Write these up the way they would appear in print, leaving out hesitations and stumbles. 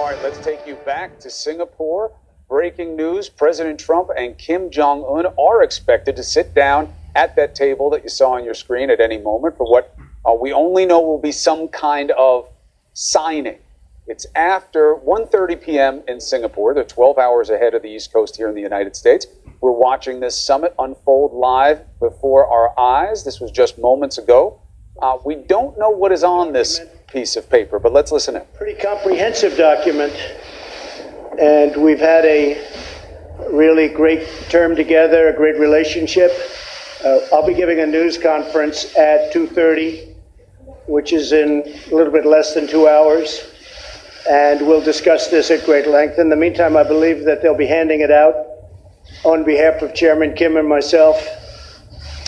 All right, let's take you back to Singapore. Breaking news, President Trump and Kim Jong-un are expected to sit down at that table that you saw on your screen at any moment for what we only know will be some kind of signing. It's after 1:30 p.m. in Singapore. They're 12 hours ahead of the East Coast here in the United States. We're watching this summit unfold live before our eyes. This was just moments ago. We don't know what is on this piece of paper, but let's listen in. Pretty comprehensive document, and we've had a really great term together, a great relationship. I'll be giving a news conference at 2:30, which is in a little bit less than 2 hours, and we'll discuss this at great length. In the meantime, I believe that they'll be handing it out on behalf of Chairman Kim and myself,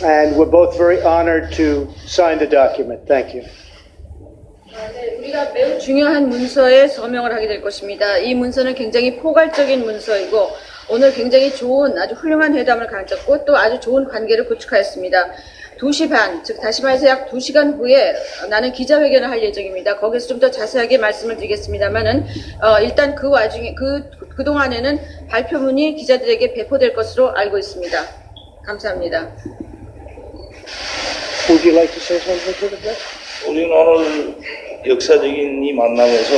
and we're both very honored to sign the document. Thank you. 네, 우리가 매우 중요한 문서에 서명을 하게 될 것입니다. 이 문서는 굉장히 포괄적인 문서이고 오늘 굉장히 좋은 아주 훌륭한 회담을 가졌고 또 아주 좋은 관계를 구축하였습니다. 2시 반, 즉 다시 말해서 약 2시간 후에 나는 기자회견을 할 예정입니다. 거기서 좀 더 자세하게 말씀을 드리겠습니다만은 일단 그 와중에 그동안에는 발표문이 기자들에게 배포될 것으로 알고 있습니다. 감사합니다. Would you like to say something to the press? 우리는 오늘 역사적인 이 만남에서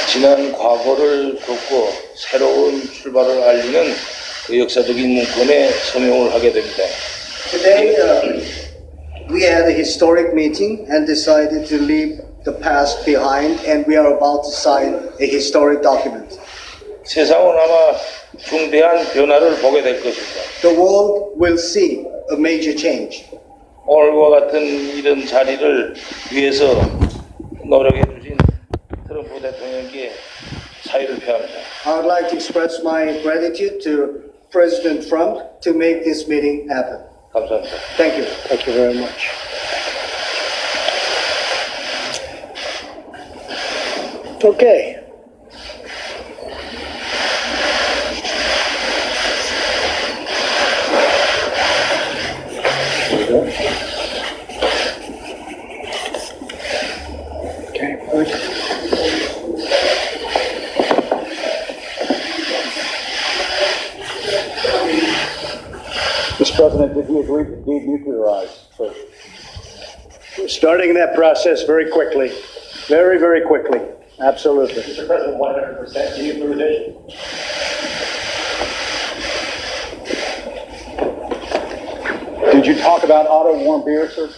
지난 과거를 덮고 새로운 출발을 알리는 그 역사적인 문건에 서명을 하게 됩니다. Today, we had a historic meeting and decided to leave the past behind, and we are about to sign a historic document. 세상은 아마 중대한 변화를 보게 될 것입니다. The world will see a major change. 오늘과 같은 이런 자리를 위해서 노력해 주신 트럼프 대통령께 사의를 표합니다. I would like to express my gratitude to President Trump to make this meeting happen. 감사합니다. Thank you. Thank you very much. Okay. Mr. President, did he agree to denuclearize? We're starting that process very quickly. Very, very quickly. Absolutely. Mr. President, 100% denuclearization? Did you talk about auto-warm beer, sir?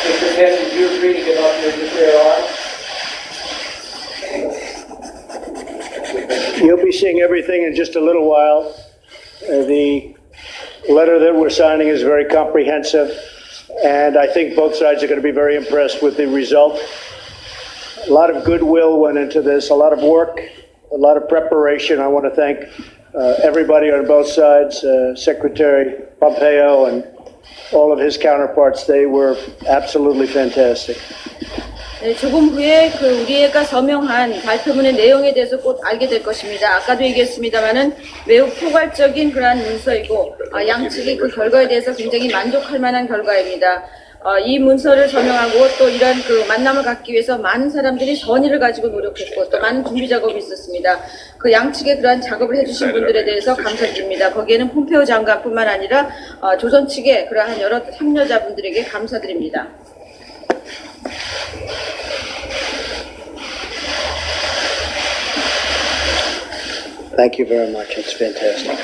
Mr. Kennedy, did you agree to give up your nuclear arms? You'll be seeing everything in just a little while. The letter that we're signing is very comprehensive, and I think both sides are going to be very impressed with the result. A lot of goodwill went into this, a lot of work, a lot of preparation. I want to thank everybody on both sides, Secretary Pompeo and all of his counterparts. They were absolutely fantastic. 네, 조금 후에 우리가 서명한 발표문의 내용에 대해서 곧 알게 될 것입니다. 아까도 얘기했습니다만은 매우 포괄적인 그러한 문서이고 양측이 그 결과에 대해서 굉장히 만족할 만한 결과입니다. 이 문서를 서명하고 또 이런 그 만남을 갖기 위해서 많은 사람들이 선의를 가지고 노력했고 또 많은 준비 작업이 있었습니다. 그 양측의 그러한 작업을 해주신 분들에 대해서 감사드립니다. 거기에는 폼페오 장관뿐만 아니라 조선 측의 그러한 여러 협력자분들에게 감사드립니다. Thank you very much. It's fantastic.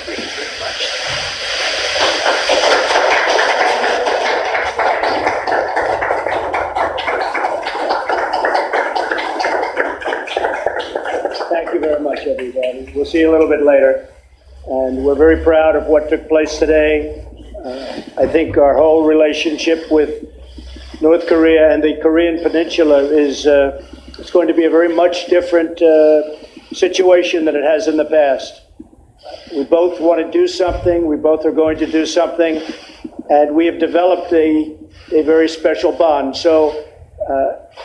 Thank you very much, everybody. We'll see you a little bit later. And we're very proud of what took place today. I think our whole relationship with North Korea and the Korean Peninsula is it's going to be a very much different situation than it has in the past. We both want to do something. We both are going to do something. And we have developed a very special bond. So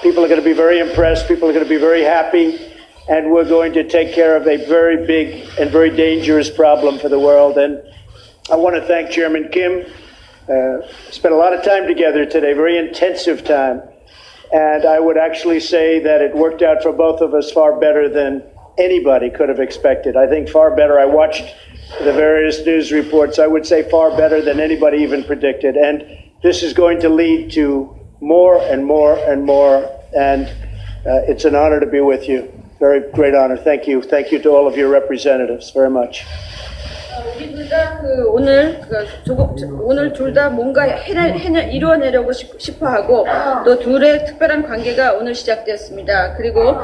people are going to be very impressed. People are going to be very happy. And we're going to take care of a very big and very dangerous problem for the world. And I want to thank Chairman Kim Spent a lot of time together today, very intensive time. And I would actually say that it worked out for both of us far better than anybody could have expected. I think far better. I watched the various news reports. I would say far better than anybody even predicted. And this is going to lead to more and more and more. And it's an honor to be with you. Very great honor. Thank you. Thank you to all of your representatives very much. 우리 둘 다 오늘 둘 다 뭔가 이루어내려고 싶어하고 또 둘의 특별한 관계가 오늘 시작되었습니다. 그리고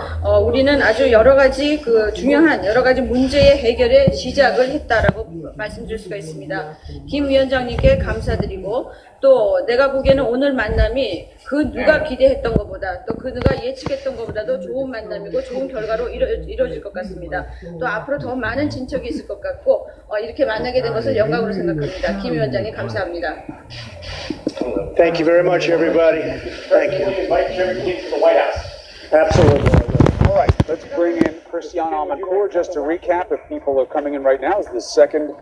우리는 아주 여러 가지 중요한 여러 가지 문제의 해결에 시작을 했다라고 말씀드릴 수가 있습니다. 김 위원장님께 감사드리고 또 내가 보기에는 오늘 만남이 누가 기대했던 것보다 또 누가 예측했던 것보다도 좋은 만남이고 좋은 결과로 이루어질 것 같습니다. 또 앞으로 더 많은 진척이 있을 것 같고 이렇게 만나게 된 것을 영광으로 생각합니다. 김 위원장님 감사합니다. Thank you very much, everybody. Thank you. Invite Chairman King to the White House. Absolutely. All right, let's bring in Christiane Amanpour. Just to recap, if people are coming in right now, is the second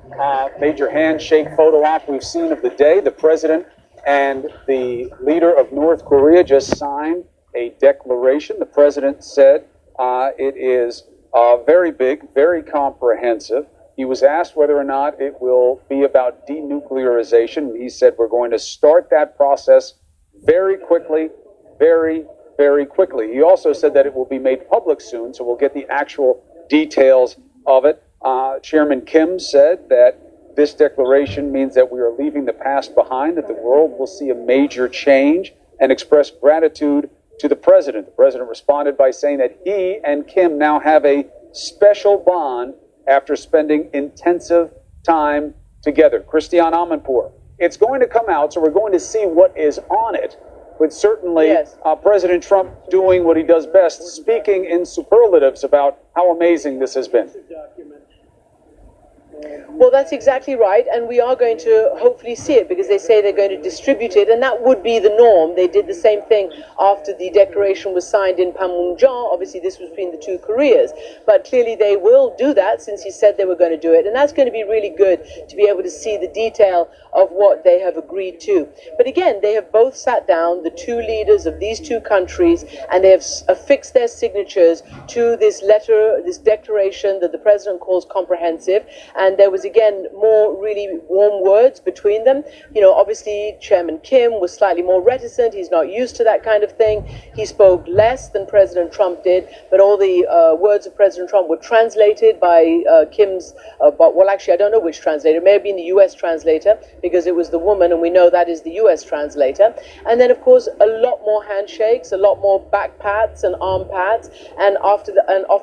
major handshake photo op we've seen of the day. The president and the leader of North Korea just signed a declaration. The president said it is very big, very comprehensive. He was asked whether or not it will be about denuclearization. He said we're going to start that process very quickly, very quickly. He also said that it will be made public soon, so we'll get the actual details of it. Chairman Kim said that this declaration means that we are leaving the past behind, that the world will see a major change, and expressed gratitude to the president. The president responded by saying that he and Kim now have a special bond after spending intensive time together. Christiane Amanpour. It's going to come out, so we're going to see what is on it. But certainly, Yes. President Trump doing what he does best, speaking in superlatives about how amazing this has been. Well, that's exactly right, and we are going to hopefully see it because they say they're going to distribute it, and that would be the norm. They did the same thing after the declaration was signed in Panmunjom. Obviously, this was between the two Koreas, but clearly they will do that since he said they were going to do it, and that's going to be really good to be able to see the detail of what they have agreed to. But again, they have both sat down, the two leaders of these two countries, and they have affixed their signatures to this letter, this declaration that the president calls comprehensive, and there was again more really warm words between them. You know, obviously Chairman Kim was slightly more reticent. He's not used to that kind of thing. He spoke less than President Trump did, but all the words of President Trump were translated by Kim's, well, actually, I don't know which translator. It may have been the U.S. translator because it was the woman, and we know that is the U.S. translator. And then, of course, a lot more handshakes, a lot more back pats and arm pats, and off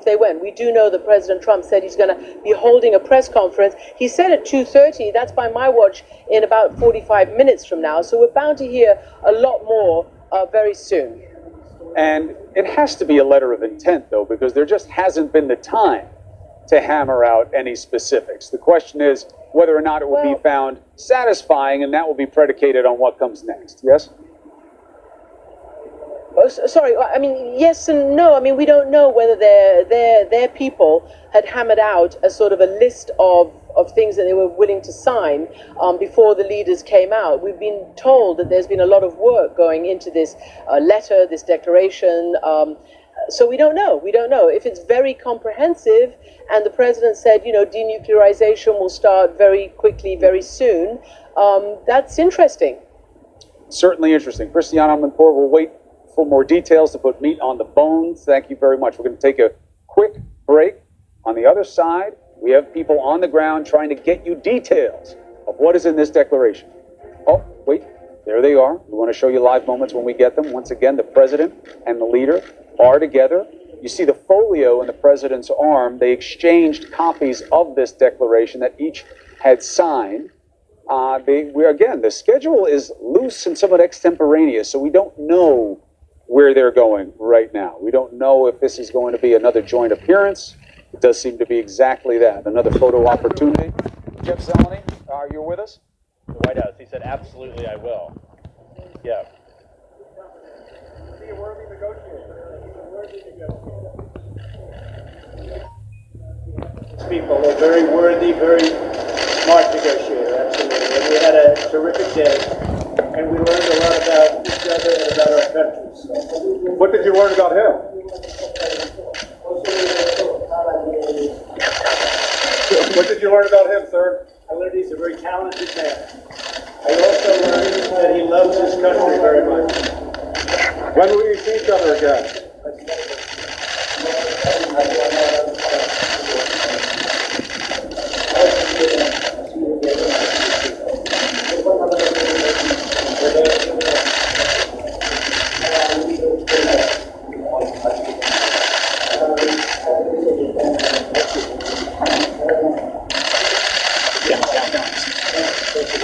they went. We do know that President Trump said he's going to be holding a press conference. He said at 2:30, that's by my watch, in about 45 minutes from now. So we're bound to hear a lot more very soon. And it has to be a letter of intent, though, because there just hasn't been the time to hammer out any specifics. The question is whether or not it will be found satisfying, and that will be predicated on what comes next. Yes? Oh, sorry, I mean, yes and no. I mean, we don't know whether their people had hammered out a sort of a list of things that they were willing to sign before the leaders came out. We've been told that there's been a lot of work going into this letter, this declaration. So we don't know. We don't know. If it's very comprehensive and the president said, you know, denuclearization will start very quickly, very soon, that's interesting. Certainly interesting. Christiane Amanpour will wait for more details to put meat on the bones. Thank you very much. We're going to take a quick break. On the other side, we have people on the ground trying to get you details of what is in this declaration. Oh, wait, there they are. We want to show you live moments when we get them. Once again, the president and the leader are together. You see the folio in the president's arm. They exchanged copies of this declaration that each had signed. The schedule is loose and somewhat extemporaneous, so we don't know where they're going right now. We don't know if this is going to be another joint appearance. It does seem to be exactly that, another photo opportunity. Jeff Zeleny, are you with us? The White House. He said, absolutely, I will. Yeah. Be a worthy negotiator. He's a worthy negotiator. people. They're very worthy, very smart negotiator, absolutely. And we had a terrific day, and we learned a lot about each other and about our countries. What did you learn about him? What did you learn about him, sir? I learned he's a very talented man. I also learned that he loves his country very much. When will you see each other again?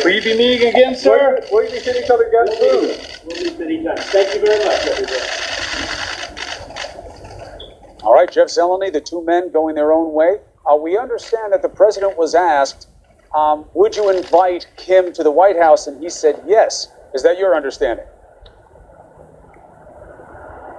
Will you be meeting again, sir? Will you be seeing each other again soon? We'll meet many times. Thank you very much, everybody. All right, Jeff Zeleny, the two men going their own way. We understand that the president was asked, would you invite Kim to the White House? And he said yes. Is that your understanding?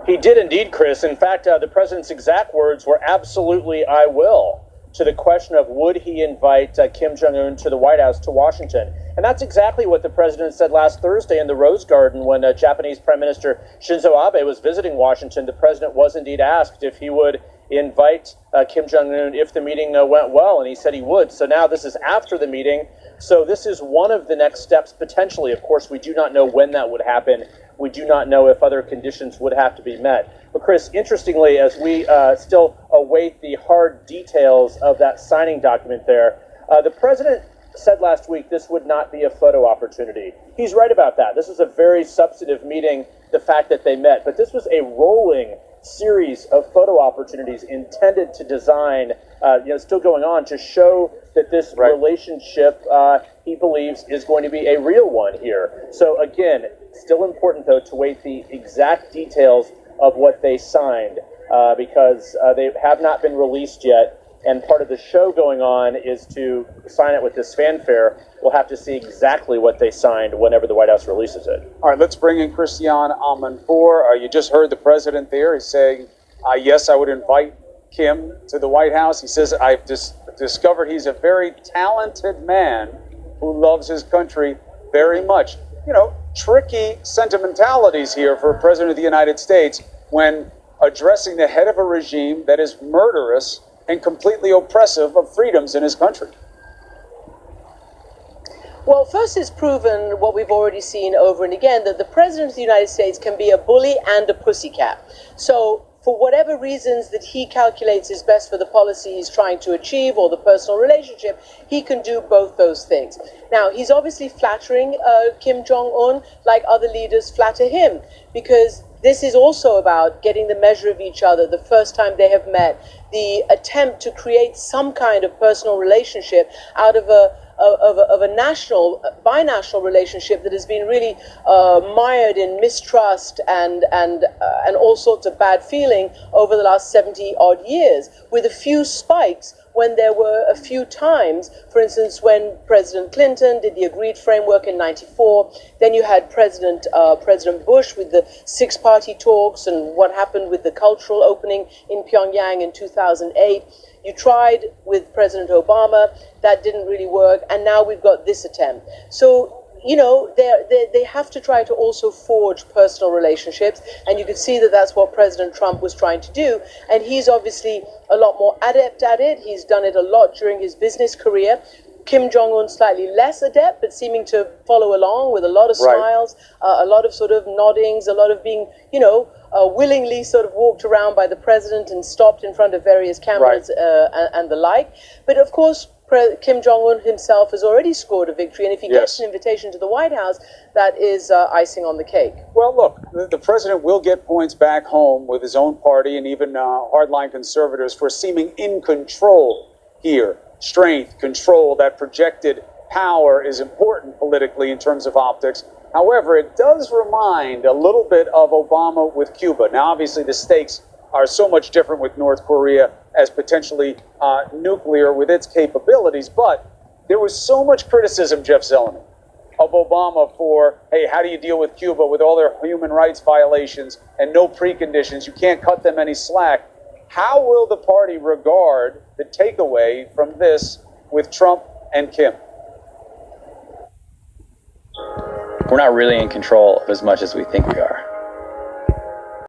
He did indeed, Chris. In fact, the president's exact words were absolutely, I will, to the question of would he invite Kim Jong-un to the White House, to Washington. And that's exactly what the president said last Thursday in the Rose Garden when Japanese Prime Minister Shinzo Abe was visiting Washington. The president was indeed asked if he would invite Kim Jong-un if the meeting went well, and he said he would. So now this is after the meeting. So this is one of the next steps, potentially. Of course, we do not know when that would happen. We do not know if other conditions would have to be met. But Chris, interestingly, as we still await the hard details of that signing document there, the president said last week this would not be a photo opportunity. He's right about that. This was a very substantive meeting, the fact that they met. But this was a rolling series of photo opportunities intended to design, still going on, to show that this relationship, he believes, is going to be a real one here. So again, still important, though, to wait the exact details of what they signed, because they have not been released yet. And part of the show going on is to sign it with this fanfare. We'll have to see exactly what they signed whenever the White House releases it. All right, let's bring in Christian Amanpour. You just heard the president there. He's saying, yes, I would invite Kim to the White House. He says, I've discovered he's a very talented man who loves his country very much. Tricky sentimentalities here for a president of the United States when addressing the head of a regime that is murderous and completely oppressive of freedoms in his country. Well, first, it's proven what we've already seen over and again, that the president of the United States can be a bully and a pussycat. So for whatever reasons that he calculates is best for the policy he's trying to achieve or the personal relationship, he can do both those things. Now, he's obviously flattering Kim Jong-un like other leaders flatter him, because this is also about getting the measure of each other the first time they have met, the attempt to create some kind of personal relationship out of a binational relationship that has been really mired in mistrust and all sorts of bad feeling over the last 70 odd years, with a few spikes when there were a few times, for instance, when President Clinton did the agreed framework in '94, then you had President Bush with the six-party talks and what happened with the cultural opening in Pyongyang in 2008. You tried with President Obama, that didn't really work, and now we've got this attempt. So, they have to try to also forge personal relationships, and you can see that that's what President Trump was trying to do, and he's obviously a lot more adept at it. He's done it a lot during his business career. Kim Jong-un slightly less adept, but seeming to follow along with a lot of smiles, a lot of sort of noddings, a lot of being, willingly sort of walked around by the president and stopped in front of various cameras and the like. But of course, Kim Jong-un himself has already scored a victory, and if he gets an invitation to the White House, that is icing on the cake. Well, look, the president will get points back home with his own party and even hardline conservatives for seeming in control here. Strength, control, that projected power is important politically in terms of optics. However, it does remind a little bit of Obama with Cuba. Now, obviously, the stakes are so much different with North Korea as potentially nuclear with its capabilities, but there was so much criticism, Jeff Zeleny, of Obama for, hey, how do you deal with Cuba with all their human rights violations and no preconditions? You can't cut them any slack. How will the party regard the takeaway from this with Trump and Kim? We're not really in control of as much as we think we are.